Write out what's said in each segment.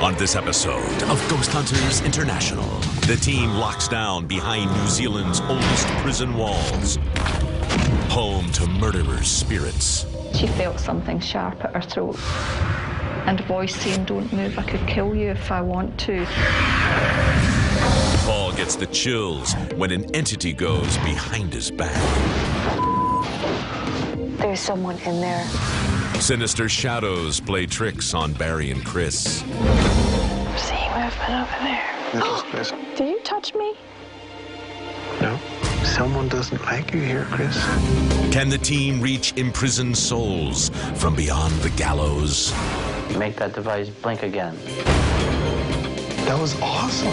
On this episode of Ghost Hunters International, the team locks down behind New Zealand's oldest prison walls, home to murderers' spirits. She felt something sharp at her throat, and a voice saying, "Don't move, I could kill you if I want to." Paul gets the chills when an entity goes behind his back. There's someone in there. Sinister shadows play tricks on Barry and Chris. I'm seeing movement over there. Chris. Do you touch me? No. Someone doesn't like you here, Chris. Can the team reach imprisoned souls from beyond the gallows? Make that device blink again. That was awesome.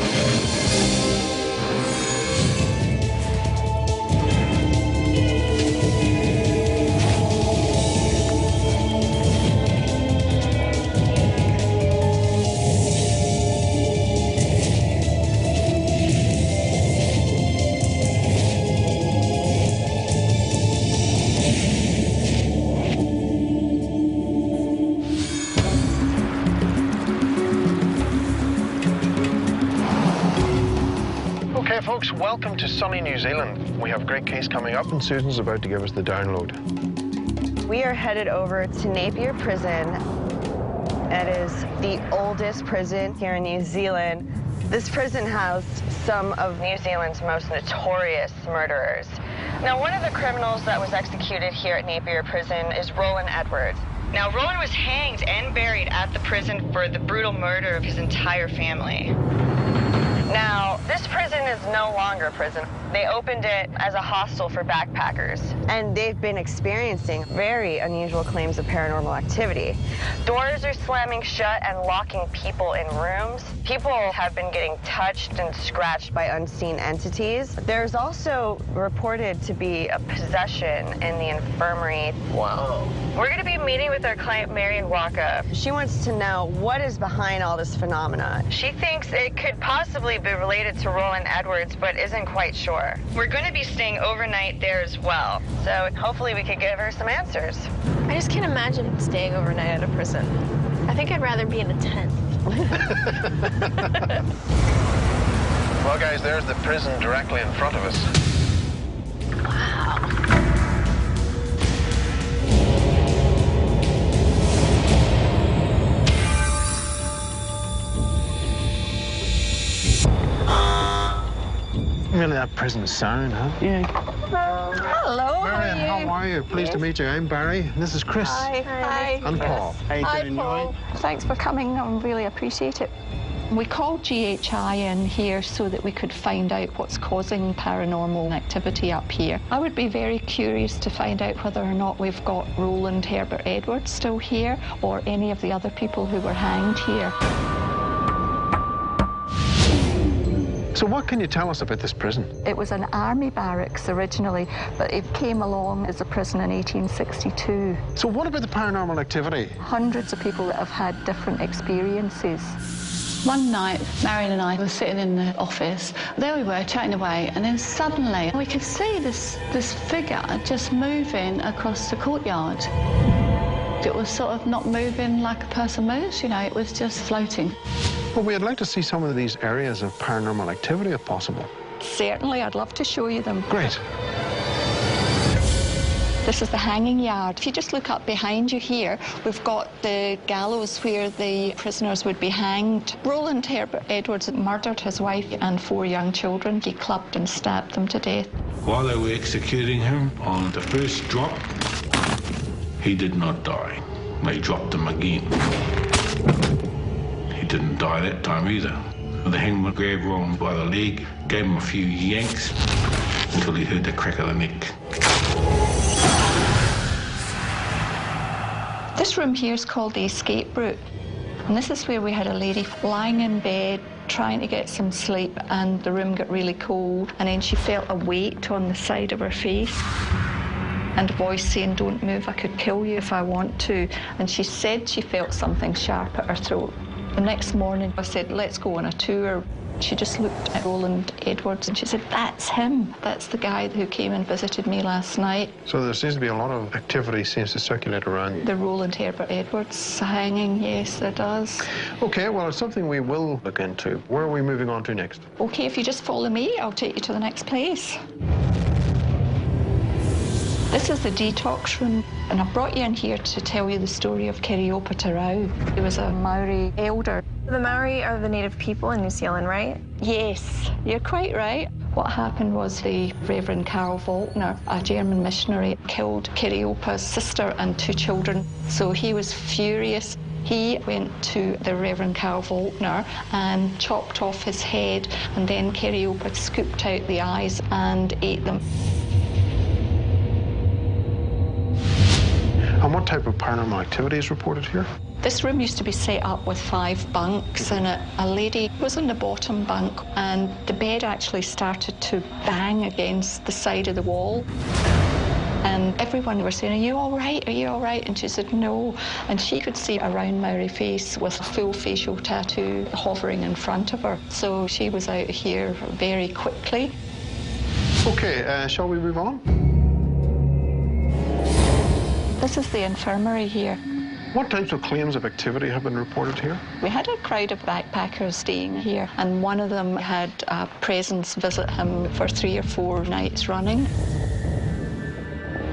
Okay, folks, welcome to sunny New Zealand. We have a great case coming up, and Susan's about to give us the download. We are headed over to Napier Prison. It is the oldest prison here in New Zealand. This prison housed some of New Zealand's most notorious murderers. Now, one of the criminals that was executed here at Napier Prison is Roland Edwards. Now, Roland was hanged and buried at the prison for the brutal murder of his entire family. Now, this prison is no longer a prison. They opened it as a hostel for backpackers, and they've been experiencing very unusual claims of paranormal activity. Doors are slamming shut and locking people in rooms. People have been getting touched and scratched by unseen entities. There's also reported to be a possession in the infirmary. Wow. We're going to be meeting with our client, Marion Waka. She wants to know what is behind all this phenomena. She thinks it could possibly be related to Roland Edwards, but isn't quite sure. We're going to be staying overnight there as well, so hopefully we could give her some answers. I just can't imagine staying overnight at a prison. I think I'd rather be in a tent. Well, guys, there's the prison directly in front of us. Wow. Really, that prison sound, huh? Yeah. Hello, Marion, how are you? how are you? Pleased to meet you. I'm Barry, and this is Chris. Hi. And Paul. Hi, Paul. Thanks for coming. I really appreciate it. We called GHI in here so that we could find out what's causing paranormal activity up here. I would be very curious to find out whether or not we've got Roland Herbert Edwards still here, or any of the other people who were hanged here. So what can you tell us about this prison? It was an army barracks originally, but it came along as a prison in 1862. So what about the paranormal activity? Hundreds of people that have had different experiences. One night, Marion and I were sitting in the office. There we were, chatting away, and then suddenly we could see this figure just moving across the courtyard. It was sort of not moving like a person moves, you know, it was just floating. Well, we'd like to see some of these areas of paranormal activity if possible. Certainly, I'd love to show you them. Great. This is the hanging yard. If you just look up behind you here, we've got the gallows where the prisoners would be hanged. Roland Herbert Edwards murdered his wife and 4 young children. He clubbed and stabbed them to death. While they were executing him on the first drop, he did not die. They dropped him again. He didn't die that time either. The hangman grabbed Roland by the leg, gave him a few yanks until he heard the crack of the neck. This room here is called the escape route. And this is where we had a lady lying in bed, trying to get some sleep, and the room got really cold. And then she felt a weight on the side of her face, and a voice saying, "Don't move, I could kill you if I want to." And she said she felt something sharp at her throat, The next morning, I said, let's go on a tour. She just looked at Roland Edwards and she said, that's him. That's the guy who came and visited me last night. So there seems to be a lot of activity seems to circulate around. The Roland Herbert Edwards hanging, yes, there does. Okay, well, it's something we will look into. Where are we moving on to next? Okay, if you just follow me, I'll take you to the next place. This is the detox room, and I brought you in here to tell you the story of Kiriopa Tarau. He was a Maori elder. The Maori are the native people in New Zealand, right? Yes, you're quite right. What happened was the Reverend Carl Faulkner, a German missionary, killed Kiriopa's sister and 2 children. So he was furious. He went to the Reverend Carl Faulkner and chopped off his head, and then Kiriopa scooped out the eyes and ate them. And what type of paranormal activity is reported here? This room used to be set up with 5 bunks in it. A lady was in the bottom bunk and the bed actually started to bang against the side of the wall. And everyone were saying, are you all right? Are you all right? And she said, no. And she could see a round Maori face with a full facial tattoo hovering in front of her. So she was out of here very quickly. Okay, shall we move on? This is the infirmary here. What types of claims of activity have been reported here? We had a crowd of backpackers staying here, and one of them had a presence visit him for 3 or 4 nights running.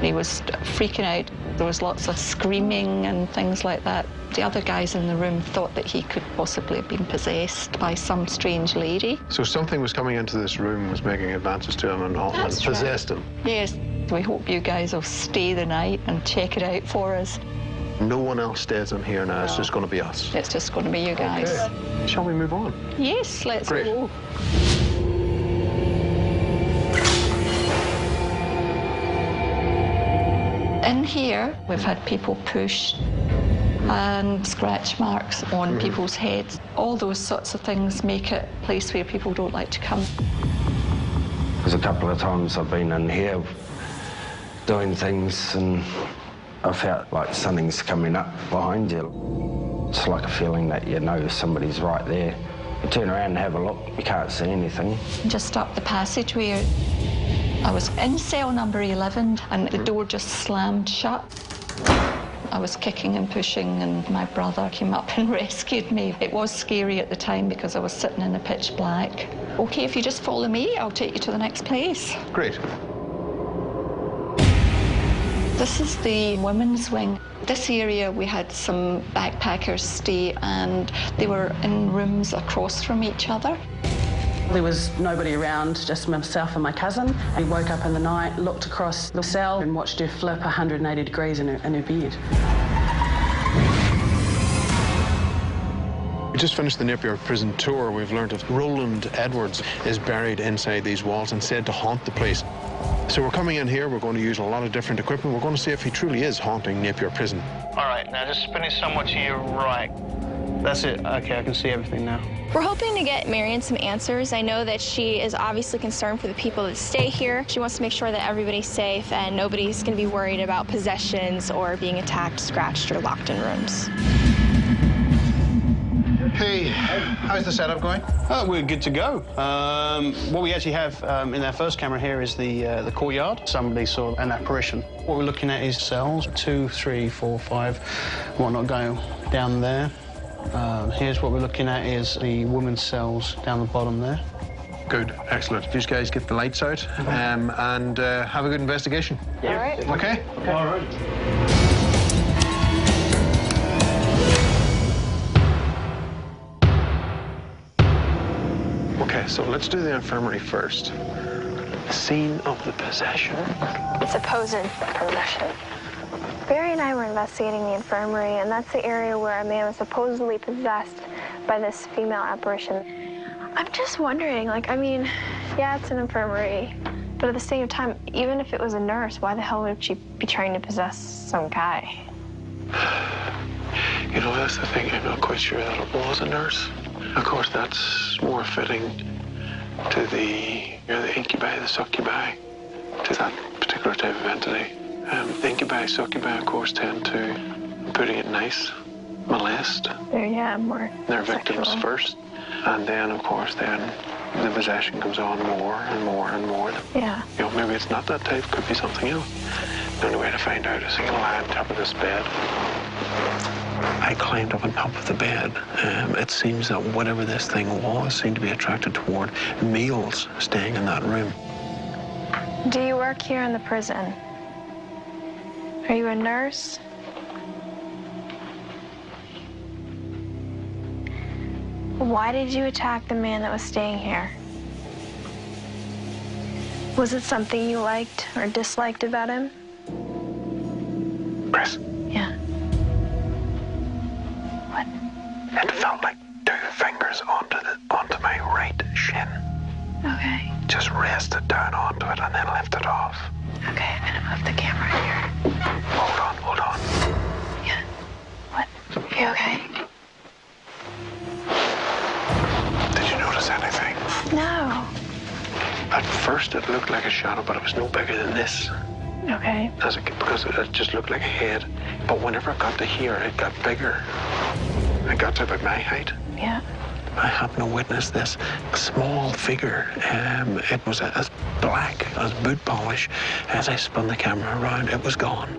He was freaking out. There was lots of screaming and things like that. The other guys in the room thought that he could possibly have been possessed by some strange lady. So something was coming into this room, was making advances to him and possessed him? Yes. We hope you guys will stay the night and check it out for us. No one else stays in here now. It's just going to be us. It's just going to be you guys. Okay. Shall we move on? Yes, let's Great. go. In here, we've had people pushed and scratch marks on people's heads. All those sorts of things make it a place where people don't like to come. There's a couple of times I've been in here doing things and I felt like something's coming up behind you. It's like a feeling that you know somebody's right there. You turn around and have a look, you can't see anything. Just up the passageway, I was in cell number 11 and the door just slammed shut. I was kicking and pushing and my brother came up and rescued me. It was scary at the time because I was sitting in the pitch black. Okay, if you just follow me, I'll take you to the next place. Great. This is the women's wing. This area we had some backpackers stay and they were in rooms across from each other. There was nobody around, just myself and my cousin. We woke up in the night, looked across the cell and watched her flip 180 degrees in her bed. We just finished the Napier prison tour. We've learned that Roland Edwards is buried inside these walls and said to haunt the place. So we're coming in here, we're going to use a lot of different equipment. We're going to see if he truly is haunting Napier prison. All right, now just spin it somewhat to your right. That's it. Okay, I can see everything now. We're hoping to get Marion some answers. I know that she is obviously concerned for the people that stay here. She wants to make sure that everybody's safe and nobody's going to be worried about possessions or being attacked, scratched, or locked in rooms. Hey, how's the setup going? Oh, we're good to go. What we actually have in our first camera here is the courtyard. Somebody saw an apparition. What we're looking at is cells, 2, 3, 4, 5, whatnot going down there. Here's what we're looking at is the women's cells down the bottom there. Good, excellent. These guys get the lights out and have a good investigation. Yeah. All right. Okay? All right. Okay, so let's do the infirmary first. The scene of the possession. Supposed possession. Barry and I were investigating the infirmary, and that's the area where a man was supposedly possessed by this female apparition. I'm just wondering, like, I mean, yeah, it's an infirmary, but at the same time, even if it was a nurse, why the hell would she be trying to possess some guy? You know, that's the thing. I'm not quite sure that it was a nurse. Of course, that's more fitting to the incubi, the succubi, to that particular type of entity. Incubi, succubi, of course, tend to, putting it nice, molest more their victims sexual. first. And then, of course, then the possession goes on more and more and more. Yeah. You know, maybe it's not that type, could be something else. The only way to find out is to lie on top of this bed. I climbed up on top of the bed. It seems that whatever this thing was seemed to be attracted toward males staying in that room. Do you work here in the prison? Are you a nurse? Why did you attack the man that was staying here? Was it something you liked or disliked about him? Chris? Yeah. What? It felt like 2 fingers onto my right shin. Okay. Just rested down onto it and then lifted off. Okay, I'm gonna move the camera here. Hold on. Yeah. What? You okay? Did you notice anything? No. At first it looked like a shadow, but it was no bigger than this. Okay. Because it just looked like a head. But whenever it got to here, it got bigger. It got to about my height. Yeah. I happened to witness this small figure. It was as black as boot polish. As I spun the camera around, it was gone.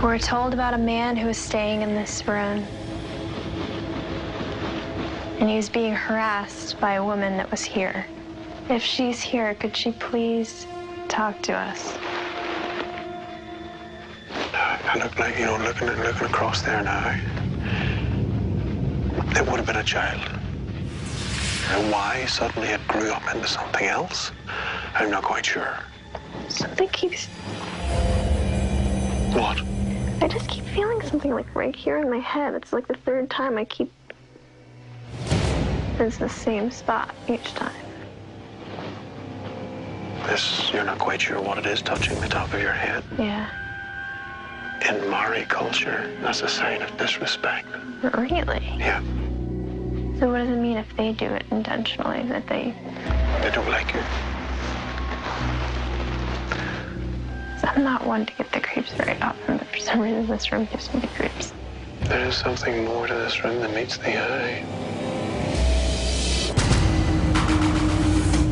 We're told about a man who was staying in this room. And he was being harassed by a woman that was here. If she's here, could she please talk to us? I look like, you know, looking across there now. It would have been a child. And why suddenly it grew up into something else, I'm not quite sure. Something keeps... What? I just keep feeling something like right here in my head. It's like the 3rd time I keep... It's the same spot each time. You're not quite sure what it is touching the top of your head. Yeah. In Maori culture, that's a sign of disrespect. Really? Yeah. So what does it mean if they do it intentionally, that they... They don't like you. I'm not one to get the creeps very often, but for some reason this room gives me the creeps. There is something more to this room than meets the eye.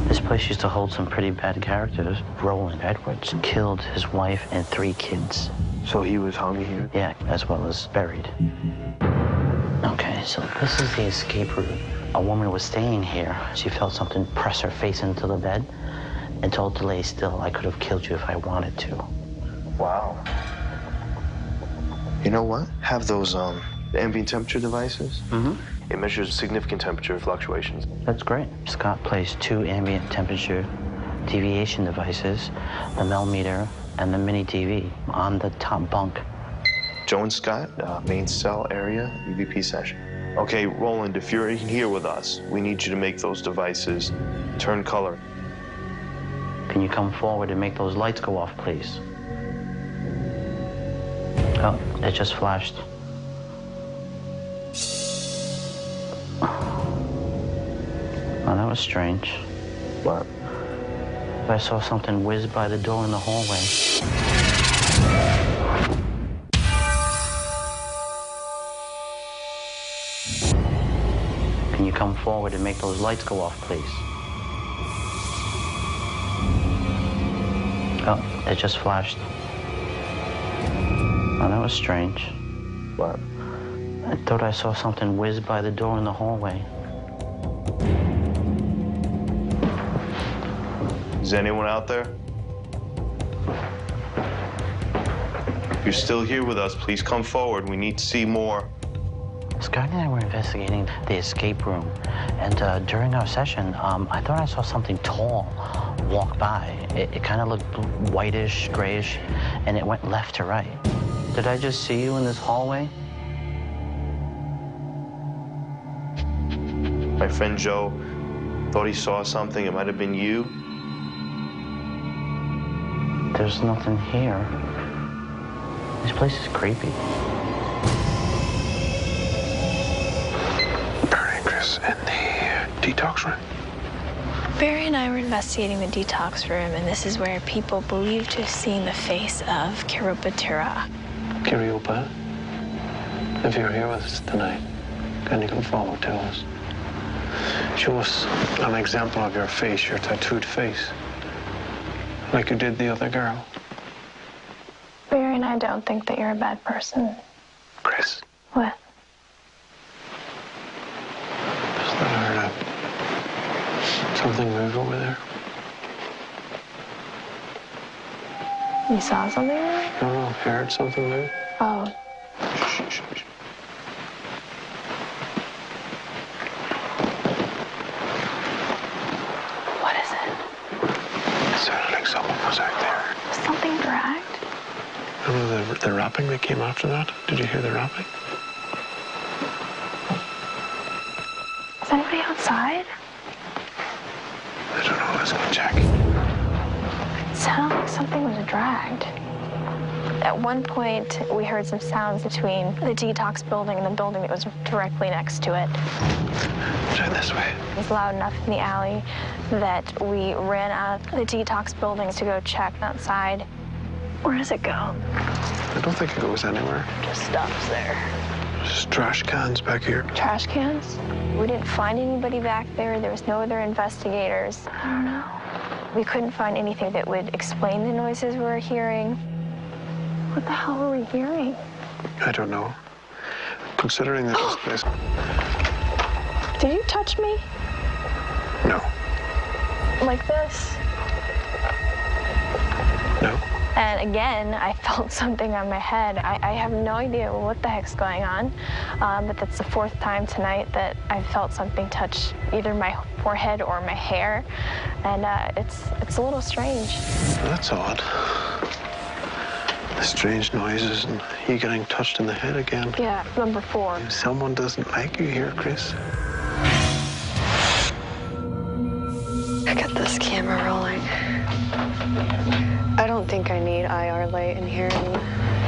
This place used to hold some pretty bad characters. Roland Edwards killed his wife and 3 kids. So he was hung here? Yeah, as well as buried. Okay, so this is the escape route. A woman was staying here. She felt something press her face into the bed and told to lay still. I could have killed you if I wanted to. Wow. You know what? Have those ambient temperature devices. Mm-hmm. It measures significant temperature fluctuations. That's great. Scott placed 2 ambient temperature deviation devices, the millimeter and the mini TV, on the top bunk. Joe and Scott, main cell area, EVP session. Okay, Roland, if you're here with us, we need you to make those devices turn color. Can you come forward and make those lights go off, please? Oh, it just flashed. Oh, that was strange. What? I saw something whiz by the door in the hallway. Can you come forward and make those lights go off, please? Oh, it just flashed. Oh, that was strange. What? I thought I saw something whiz by the door in the hallway. Is anyone out there? If you're still here with us, please come forward. We need to see more. Scott and I were investigating the escape room, and during our session, I thought I saw something tall walk by. It kind of looked whitish, grayish, and it went left to right. Did I just see you in this hallway? My friend Joe thought he saw something. It might have been you. There's nothing here. This place is creepy. Barry and Chris in the detox room. Barry and I were investigating the detox room, and this is where people believe to have seen the face of Kiropatura. Kiriopa? If you're here with us tonight, then you can follow to us. Show us an example of your face, your tattooed face, like you did the other girl. Barry and I don't think that you're a bad person. Chris. What? Just thought I heard something move over there. You saw something? No, I heard something move. Oh. Shh. What is it? It sounded like someone was out there. Was something dragged? I don't know, the rapping that came after that. Did you hear the rapping? Is anybody outside? I don't know, let's go check. It sounded like something was dragged. At one point, we heard some sounds between the Detox building and the building that was directly next to it. Try this way. It was loud enough in the alley that we ran out of the Detox building to go check outside. Where does it go? I don't think it goes anywhere. It just stops there. There's trash cans back here. Trash cans? We didn't find anybody back there. There was no other investigators. I don't know. We couldn't find anything that would explain the noises we were hearing. What the hell were we hearing? I don't know. Considering that this place... Did you touch me? No. Like this? No. And again, I felt something on my head. I have no idea what the heck's going on, but that's the fourth time tonight that I felt something touch either my forehead or my hair, and it's a little strange. That's odd. The strange noises and you getting touched in the head again. Yeah, number 4. Someone doesn't like you here, Chris. I got this camera rolling. I don't think I need IR light in here anymore.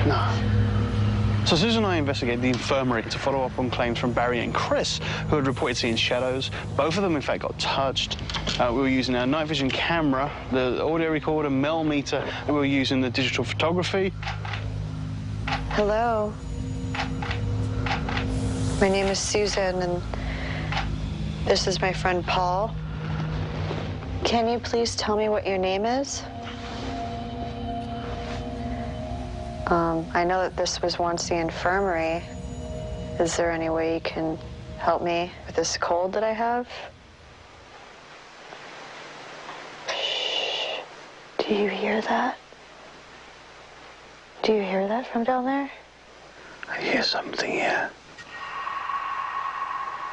No. So Susan and I investigated the infirmary to follow up on claims from Barry and Chris, who had reported seeing shadows. Both of them, in fact, got touched. We were using our night vision camera, the audio recorder, millimeter. We were using the digital photography. Hello. My name is Susan, and this is my friend Paul. Can you please tell me what your name is? I know that this was once the infirmary. Is there any way you can help me with this cold that I have? Shh. Do you hear that? Do you hear that from down there? I hear something here.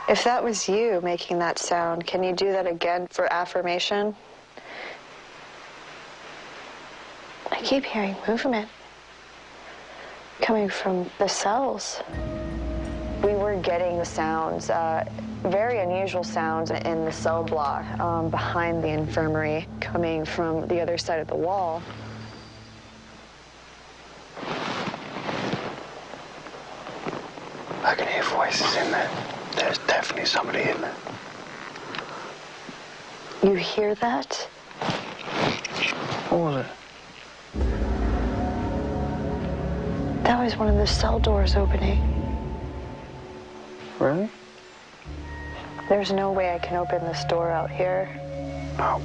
If that was you making that sound, can you do that again for affirmation? I keep hearing movement coming from the cells. We were getting the sounds, very unusual sounds in the cell block behind the infirmary, coming from the other side of the wall. I can hear voices in there. There's definitely somebody in there. You hear that? What was it? That was one of the cell doors opening. Really? There's no way I can open this door out here. No.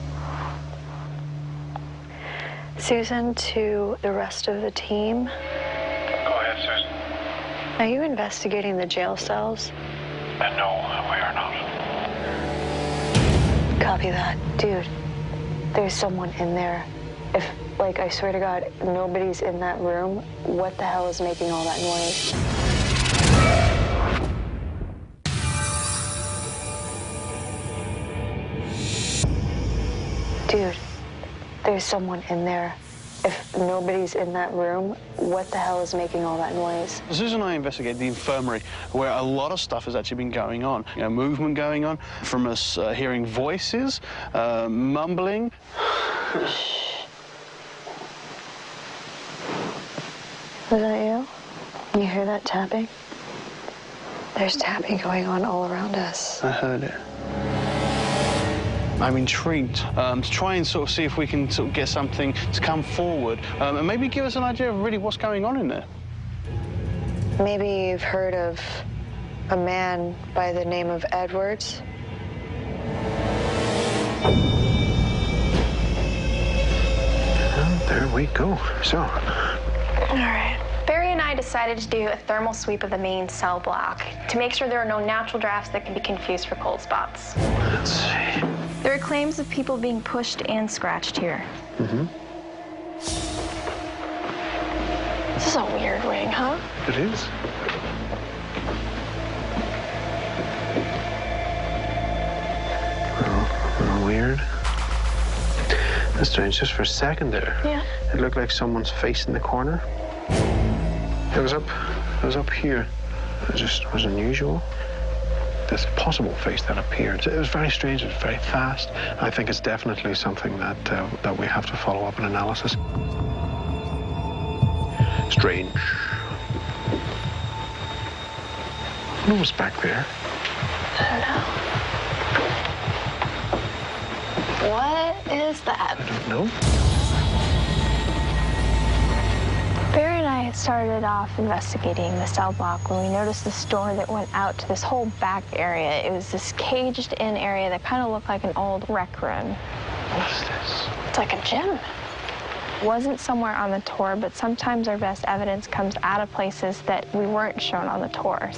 Susan, to the rest of the team. Go ahead, Susan. Are you investigating the jail cells? No, we are not. Copy that. Dude, there's someone in there. If, like, I swear to God, nobody's in that room, what the hell is making all that noise? Dude, there's someone in there. If nobody's in that room, what the hell is making all that noise? Susan and I investigated the infirmary, where a lot of stuff has actually been going on. You know, movement going on, from us hearing voices, mumbling. Was that you? You hear that tapping? There's tapping going on all around us. I heard it. I'm intrigued to try and sort of see if we can sort of get something to come forward and maybe give us an idea of really what's going on in there. Maybe you've heard of a man by the name of Edwards? Well, there we go. So. All right. Barry and I decided to do a thermal sweep of the main cell block to make sure there are no natural drafts that can be confused for cold spots. Let's see. There are claims of people being pushed and scratched here. Mm-hmm. This is a weird wing, huh? It is. A little weird. That's strange. Just for a second there. Yeah. It looked like someone's face in the corner. It was up here. It just was unusual. This possible face that appeared. It was very strange. It was very fast. I think it's definitely something that we have to follow up an analysis. Strange. What was back there? I don't know. What is that? I don't know. Barry and I had started off investigating the cell block when we noticed this door that went out to this whole back area. It was this caged-in area that kind of looked like an old rec room. What's this? It's like a gym. Wasn't somewhere on the tour, but sometimes our best evidence comes out of places that we weren't shown on the tour.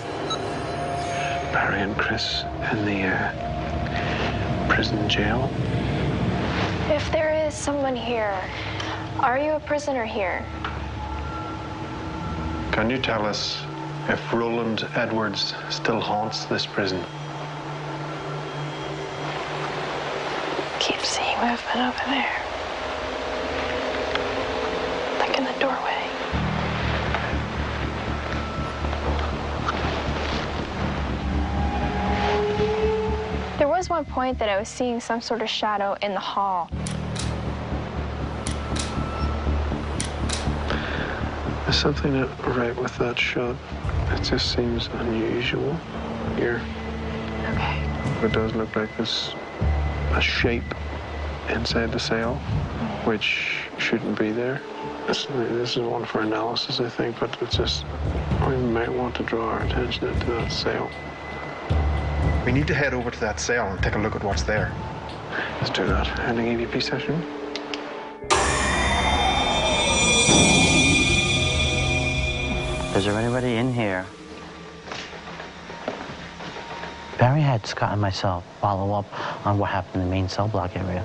Barry and Chris in the prison jail. If there is someone here, are you a prisoner here? Can you tell us if Roland Edwards still haunts this prison? Keep seeing movement over there. Like in the doorway. There was one point that I was seeing some sort of shadow in the hall. There's something not right with that shot. It just seems unusual here. Okay. It does look like there's a shape inside the cell, which shouldn't be there. This is one for analysis, I think, but it's just, we might want to draw our attention into that cell. We need to head over to that cell and take a look at what's there. Let's do that. Ending EVP session. Is there anybody in here? Barry had Scott and myself follow up on what happened in the main cell block area.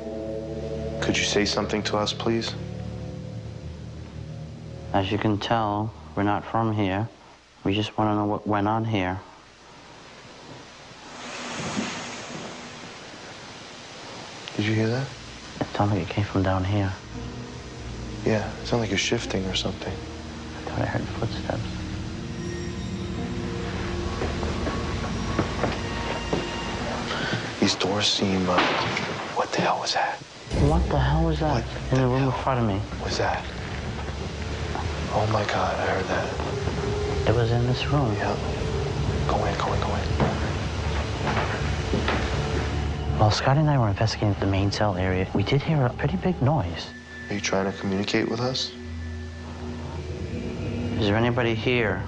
Could you say something to us, please? As you can tell, we're not from here. We just want to know what went on here. Did you hear that? It sounded like it came from down here. Yeah, it sounded like you're shifting or something. I thought I heard footsteps. These doors seem, what the hell was that? What the hell was that in the room in front of me? What was that? Oh my God, I heard that. It was in this room. Yep. Go in. While Scotty and I were investigating the main cell area, we did hear a pretty big noise. Are you trying to communicate with us? Is there anybody here?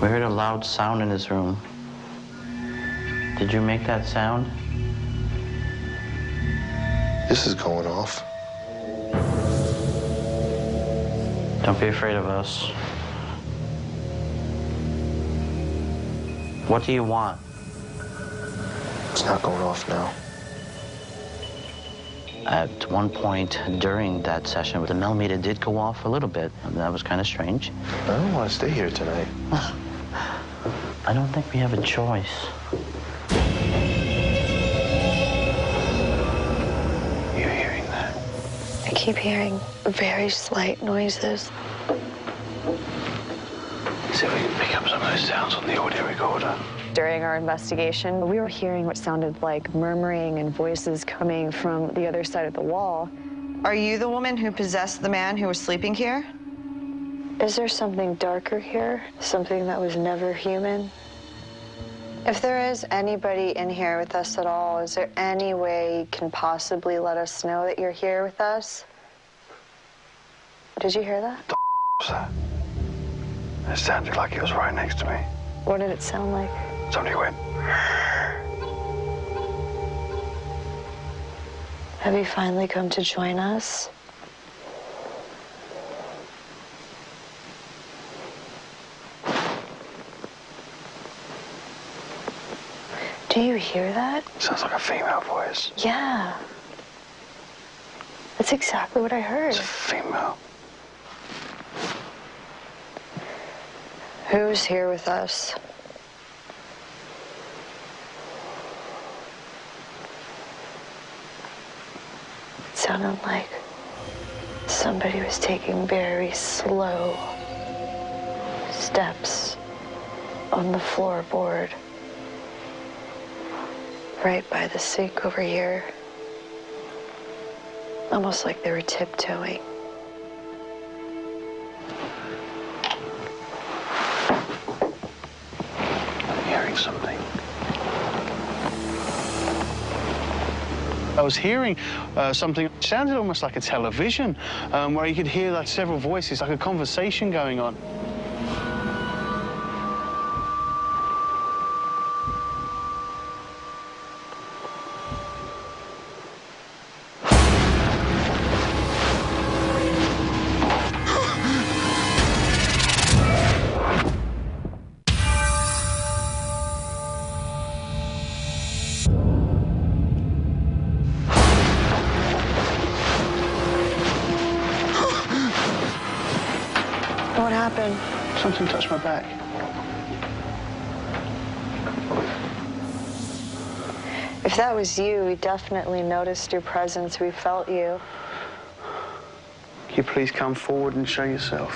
We heard a loud sound in this room. Did you make that sound? This is going off. Don't be afraid of us. What do you want? It's not going off now. At one point during that session, the millimeter did go off a little bit. And that was kind of strange. I don't want to stay here tonight. I don't think we have a choice. You're hearing that? I keep hearing very slight noises. See if we can pick up some of those sounds on the audio recorder. During our investigation, we were hearing what sounded like murmuring and voices coming from the other side of the wall. Are you the woman who possessed the man who was sleeping here? Is there something darker here? Something that was never human? If there is anybody in here with us at all, is there any way you can possibly let us know that you're here with us? Did you hear that? What the was that? It sounded like he was right next to me. What did it sound like? Somebody went. Have you finally come to join us? Do you hear that? Sounds like a female voice. Yeah. That's exactly what I heard. It's a female. Who's here with us? It sounded like somebody was taking very slow steps on the floorboard right by the sink over here. Almost like they were tiptoeing. I'm hearing something. I was hearing something, it sounded almost like a television, where you could hear like several voices, like a conversation going on. What happened? Something touched my back. If that was you, we definitely noticed your presence. We felt you. Can you please come forward and show yourself?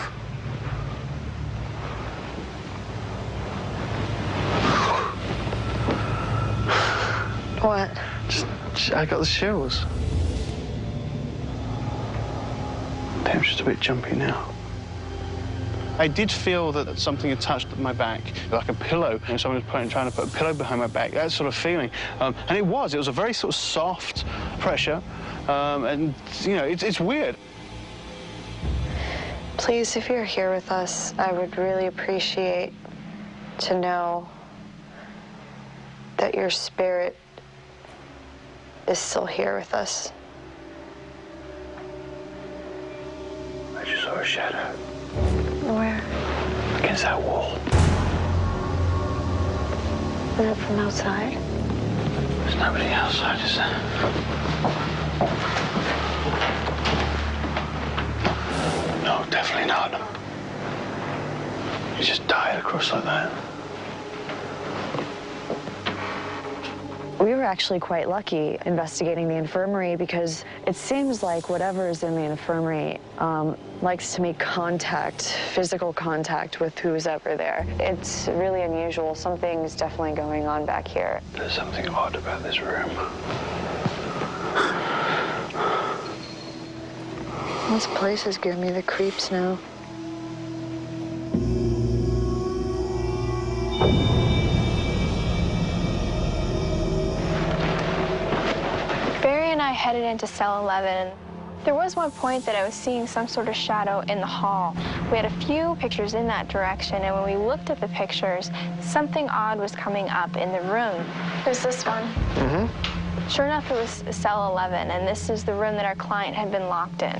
What? I got the chills. Damn, just a bit jumpy now. I did feel that something had touched my back, like a pillow. And someone was trying to put a pillow behind my back, that sort of feeling. And it was a very sort of soft pressure. And, you know, it's weird. Please, if you're here with us, I would really appreciate to know that your spirit is still here with us. I just saw a shadow. Where? Against that wall. Is it from outside? There's nobody outside, is there? No, definitely not. You just died across like that. We were actually quite lucky investigating the infirmary because it seems like whatever is in the infirmary likes to make contact, physical contact with who's ever there. It's really unusual. Something's definitely going on back here. There's something odd about this room. This place is giving me the creeps now. Barry and I headed into cell 11. There was one point that I was seeing some sort of shadow in the hall. We had a few pictures in that direction, and when we looked at the pictures, something odd was coming up in the room. There's this one. Mm-hmm. Sure enough, it was cell 11, and this is the room that our client had been locked in.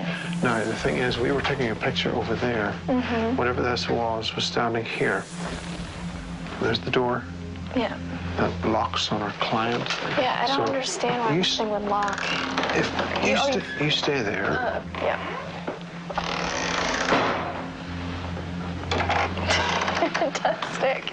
Now, the thing is, we were taking a picture over there. Mm-hmm. Whatever this was standing here. There's the door. Yeah. That locks on our client. Yeah, I don't understand why this thing would lock. If you stay there. Yeah. It does stick.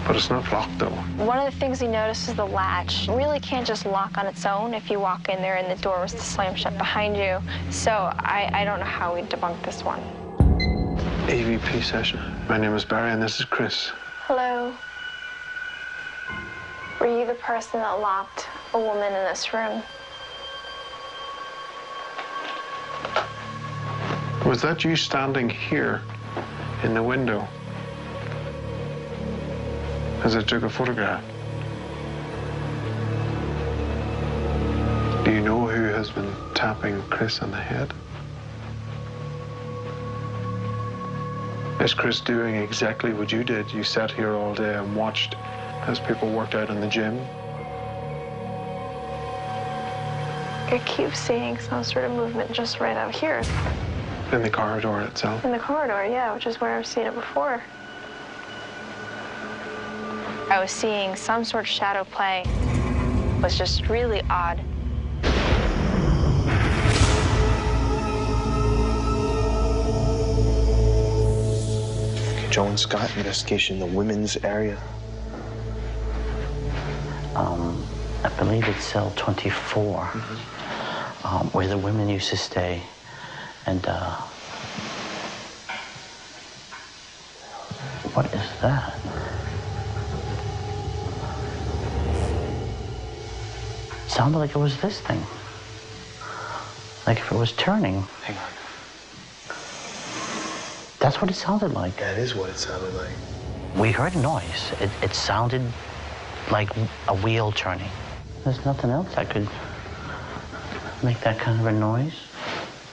But it's not locked, though. One of the things we noticed is the latch. It really can't just lock on its own if you walk in there and the door was to slam shut behind you. So I don't know how we debunk this one. EVP session. My name is Barry, and this is Chris. Hello. Were you the person that locked a woman in this room? Was that you standing here in the window as I took a photograph? Do you know who has been tapping Chris on the head? Is Chris doing exactly what you did? You sat here all day and watched as people worked out in the gym? I keep seeing some sort of movement just right out here. In the corridor itself? In the corridor, yeah, which is where I've seen it before. I was seeing some sort of shadow play. It was just really odd. Joe and Scott, investigation in the women's area. I believe it's cell 24, where the women used to stay. And, what is that? Sounded like it was this thing. Like if it was turning. Hang on. That's what it sounded like. That is what it sounded like. We heard a noise. It sounded like a wheel turning. There's nothing else that could make that kind of a noise.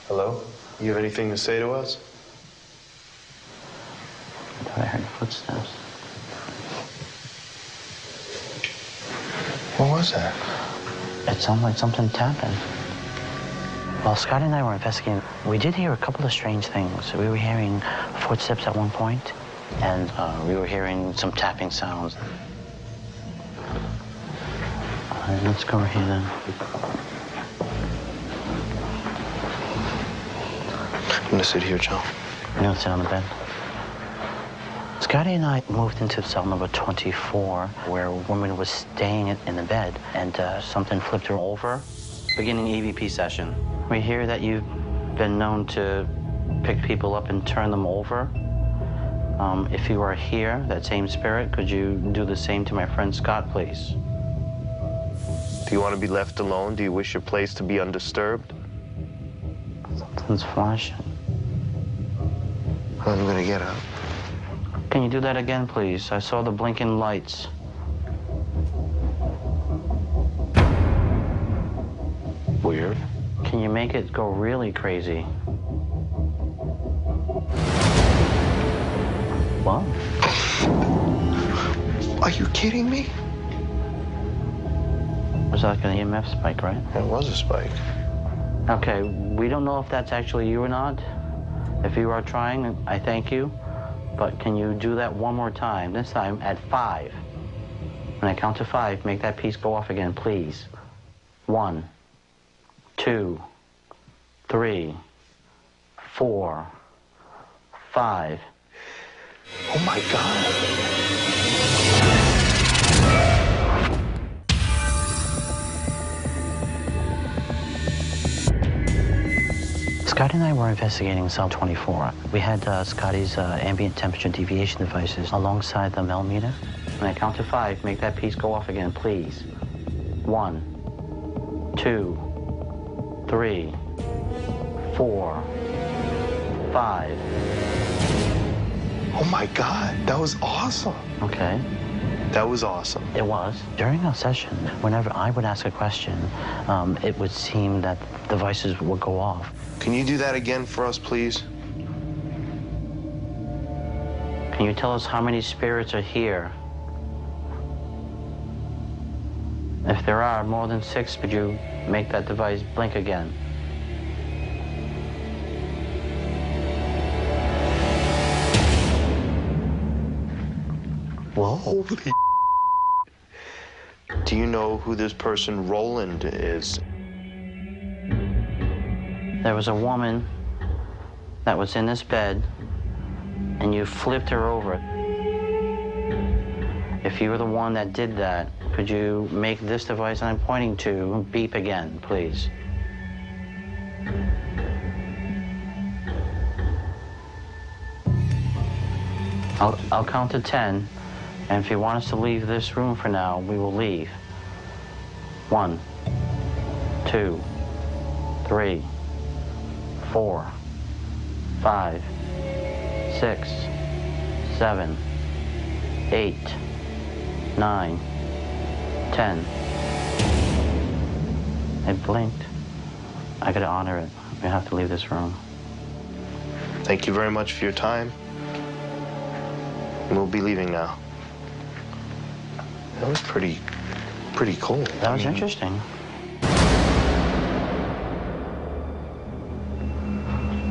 Hello? You have anything to say to us? I thought I heard footsteps. What was that? It sounded like something tapping. While Scott and I were investigating, we did hear a couple of strange things. We were hearing footsteps at one point, and we were hearing some tapping sounds. All right, let's go over here then. I'm gonna sit here, Joe. You don't sit on the bed. Scotty and I moved into cell number 24, where a woman was staying in the bed, and something flipped her over. Beginning EVP session. We hear that you've been known to pick people up and turn them over. If you are here, that same spirit, could you do the same to my friend Scott, please? Do you want to be left alone? Do you wish your place to be undisturbed? Something's flashing. I'm gonna get up. Can you do that again, please? I saw the blinking lights. Weird. Can you make it go really crazy? What? Are you kidding me? Was that like an EMF spike, right? It was a spike. Okay, we don't know if that's actually you or not. If you are trying, I thank you. But can you do that one more time? This time at 5. When I count to 5, make that piece go off again, please. 1, 2, 3, 4, 5. Oh my God. Scotty and I were investigating cell 24. We had Scotty's ambient temperature deviation devices alongside the millimeter. When I count to 5, make that piece go off again, please. 1, 2, 3, 4, 5. Oh my God, that was awesome. Okay. That was awesome. It was. During our session, whenever I would ask a question, it would seem that devices would go off. Can you do that again for us, please? Can you tell us how many spirits are here? If there are more than 6, could you make that device blink again? Whoa. Holy Do you know who this person Roland is? There was a woman that was in this bed, and you flipped her over. If you were the one that did that, could you make this device I'm pointing to beep again, please? I'll count to 10, and if you want us to leave this room for now, we will leave. 1, 2, 3, 4, 5, 6, 7, 8, 9, 10. It blinked. I gotta honor it. We have to leave this room. Thank you very much for your time. We'll be leaving now. That was pretty cool. That was interesting.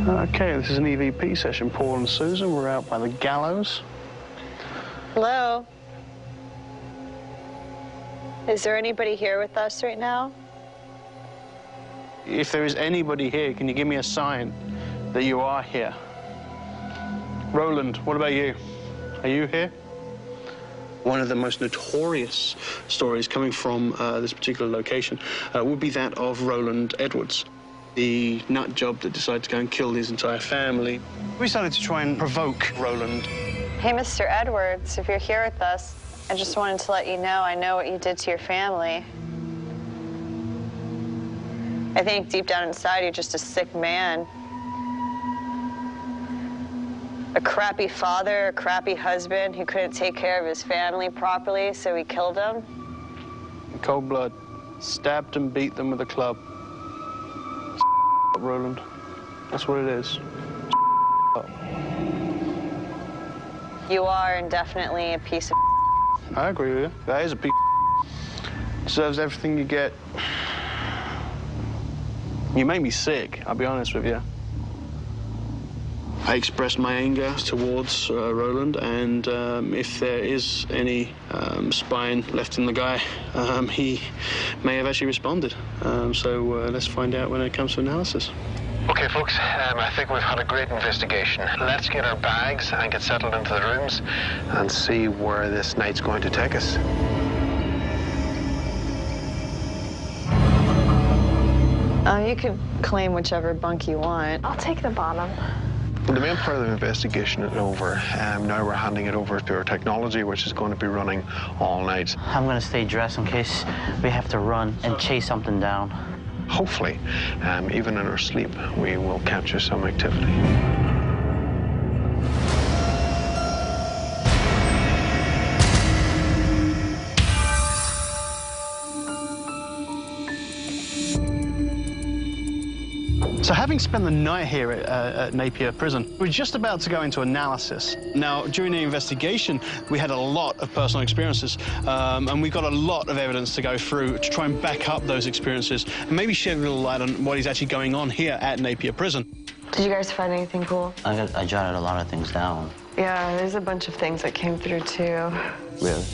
Okay, this is an EVP session. Paul and Susan, we're out by the Gallows. Hello? Is there anybody here with us right now? If there is anybody here, can you give me a sign that you are here? Roland, what about you? Are you here? One of the most notorious stories coming from this particular location would be that of Roland Edwards, the nut job that decided to go and kill his entire family. We started to try and provoke Roland. Hey, Mr. Edwards, if you're here with us, I just wanted to let you know I know what you did to your family. I think deep down inside, you're just a sick man. A crappy father, a crappy husband who couldn't take care of his family properly, so he killed him. In cold blood, stabbed and beat them with a club. Roland, that's what it is. You are indefinitely a piece of I agree with you. That is a piece of deserves everything you get. You make me sick, I'll be honest with you. I expressed my anger towards Roland, and if there is any spine left in the guy, he may have actually responded. So let's find out when it comes to analysis. Okay, folks, I think we've had a great investigation. Let's get our bags and get settled into the rooms and see where this night's going to take us. You could claim whichever bunk you want. I'll take the bottom. The main part of the investigation is over. Now we're handing it over to our technology, which is going to be running all night. I'm going to stay dressed in case we have to run and chase something down. Hopefully, even in our sleep, we will capture some activity. So having spent the night here at Napier Prison, we're just about to go into analysis. Now, during the investigation, we had a lot of personal experiences, and we got a lot of evidence to go through to try and back up those experiences and maybe shed a little light on what is actually going on here at Napier Prison. Did you guys find anything cool? I jotted a lot of things down. Yeah, there's a bunch of things that came through, too. Really?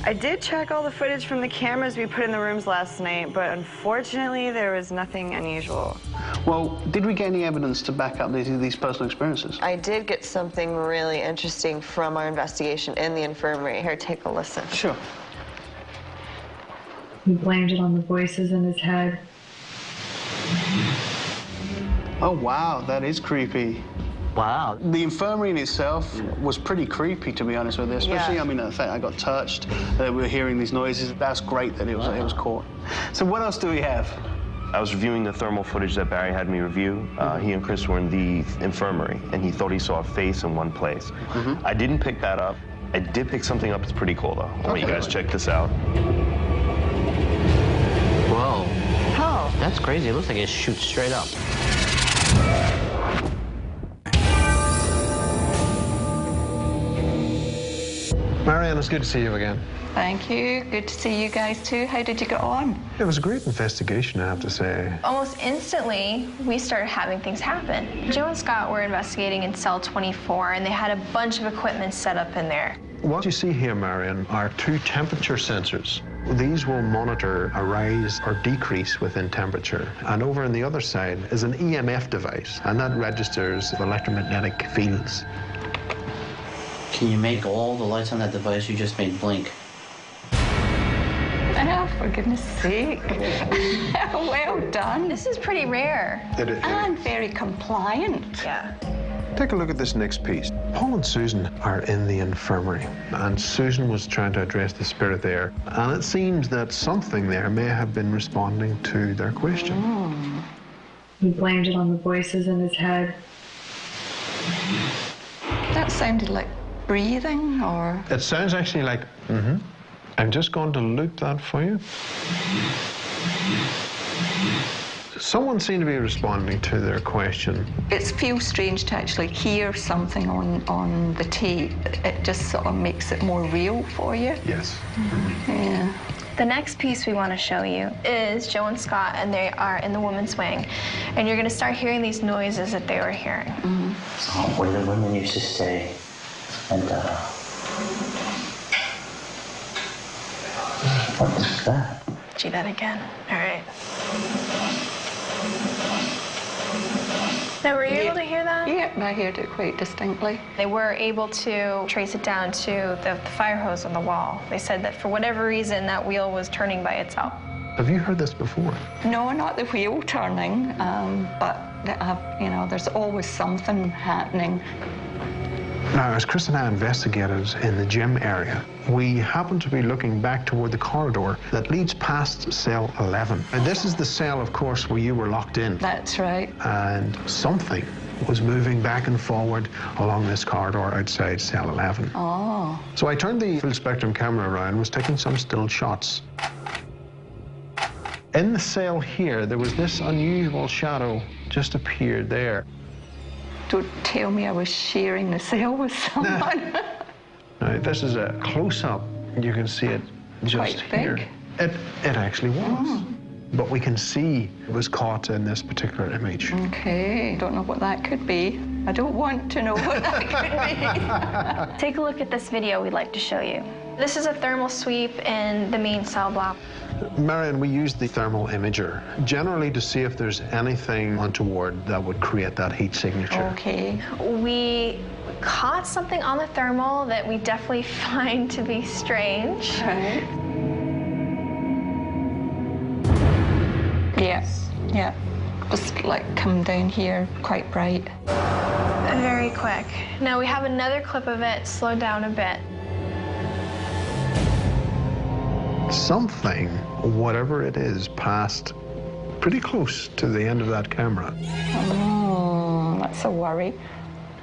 I did check all the footage from the cameras we put in the rooms last night, but unfortunately, there was nothing unusual. Well, did we get any evidence to back up these personal experiences? I did get something really interesting from our investigation in the infirmary. Here, take a listen. Sure. He blamed it on the voices in his head. Oh, wow, that is creepy. Wow. The infirmary in itself was pretty creepy, to be honest with you. Especially, Yeah. I mean, the fact I got touched, that we were hearing these noises. That's great that it was caught. So what else do we have? I was reviewing the thermal footage that Barry had me review. He and Chris were in the infirmary, and he thought he saw a face in one place. I didn't pick that up. I did pick something up that's pretty cool, though. I want you guys to check this out. Whoa. Oh. That's crazy. It looks like it shoots straight up. Marianne, it's good to see you again. Thank you. Good to see you guys too. How did you get on? It was a great investigation, I have to say. Almost instantly, we started having things happen. Joe and Scott were investigating in cell 24, and they had a bunch of equipment set up in there. What you see here, Marion, are 2 temperature sensors. These will monitor a rise or decrease within temperature. And over on the other side is an EMF device, and that registers electromagnetic fields. Can you make all the lights on that device you just made blink? Oh, for goodness sake. Well done. This is pretty rare. And very compliant. Yeah. Take a look at this next piece. Paul and Susan are in the infirmary, and Susan was trying to address the spirit there, and it seems that something there may have been responding to their question. He blamed it on the voices in his head. That sounded like breathing, or... It sounds actually like, I'm just going to loop that for you. Someone seemed to be responding to their question. It feels strange to actually hear something on the tape. It just sort of makes it more real for you. Yes. Yeah. The next piece we want to show you is Joe and Scott, and they are in the women's wing. And you're going to start hearing these noises that they were hearing. Where the women used to stay. And, what is that? Do that again. All right. Now, were you able to hear that? Yeah, I heard it quite distinctly. They were able to trace it down to the fire hose on the wall. They said that for whatever reason, that wheel was turning by itself. Have you heard this before? No, not the wheel turning, but there's always something happening. Now, as Chris and I investigated in the gym area, we happened to be looking back toward the corridor that leads past cell 11. And this is the cell, of course, where you were locked in. That's right. And something was moving back and forward along this corridor outside cell 11. Oh. So I turned the full spectrum camera around and was taking some still shots. In the cell here, there was this unusual shadow just appeared there. Don't tell me I was sharing the cell with someone. Now, this is a close-up. You can see it just Quite here. big. It actually was. But we can see it was caught in this particular image. Okay, don't know what that could be. I don't want to know what that could be. Take a look at this video we'd like to show you. This is a thermal sweep in the main cell block. Marion, we used the thermal imager, generally to see if there's anything untoward that would create that heat signature. Okay. We caught something on the thermal that we definitely find to be strange. Right. Yes. Yeah. Just like come down here, quite bright. Very quick. Now we have another clip of it slowed down a bit. Something, whatever it is, passed pretty close to the end of that camera. Oh, that's a worry.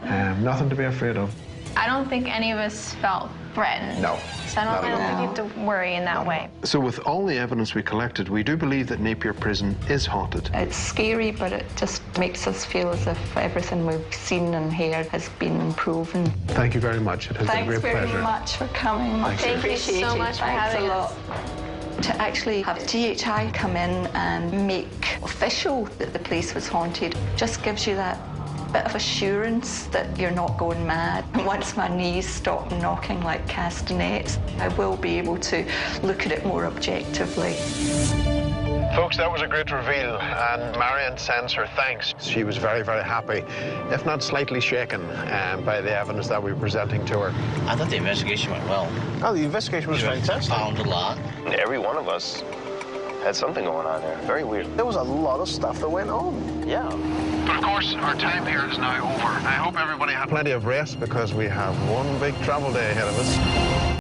Nothing to be afraid of. I don't think any of us felt threatened. No. So I don't think you have to worry in that way. So with all the evidence we collected, we do believe that Napier Prison is haunted. It's scary, but it just makes us feel as if everything we've seen and heard has been proven. Thank you very much. It has been a great pleasure. Thanks very much for coming. Much Thank you appreciated. so much for having us. To actually have GHI come in and make official that the place was haunted just gives you that bit of assurance that you're not going mad. And once my knees stop knocking like castanets, I will be able to look at it more objectively. Folks, that was a great reveal, and Marion sends her thanks. She was very, very happy, if not slightly shaken, by the evidence that we were presenting to her. I thought the investigation went well. Oh, the investigation was fantastic. Found a lot. Every one of us had something going on there. Very weird. There was a lot of stuff that went on. Yeah. But of course, our time here is now over. I hope everybody had plenty of rest because we have one big travel day ahead of us.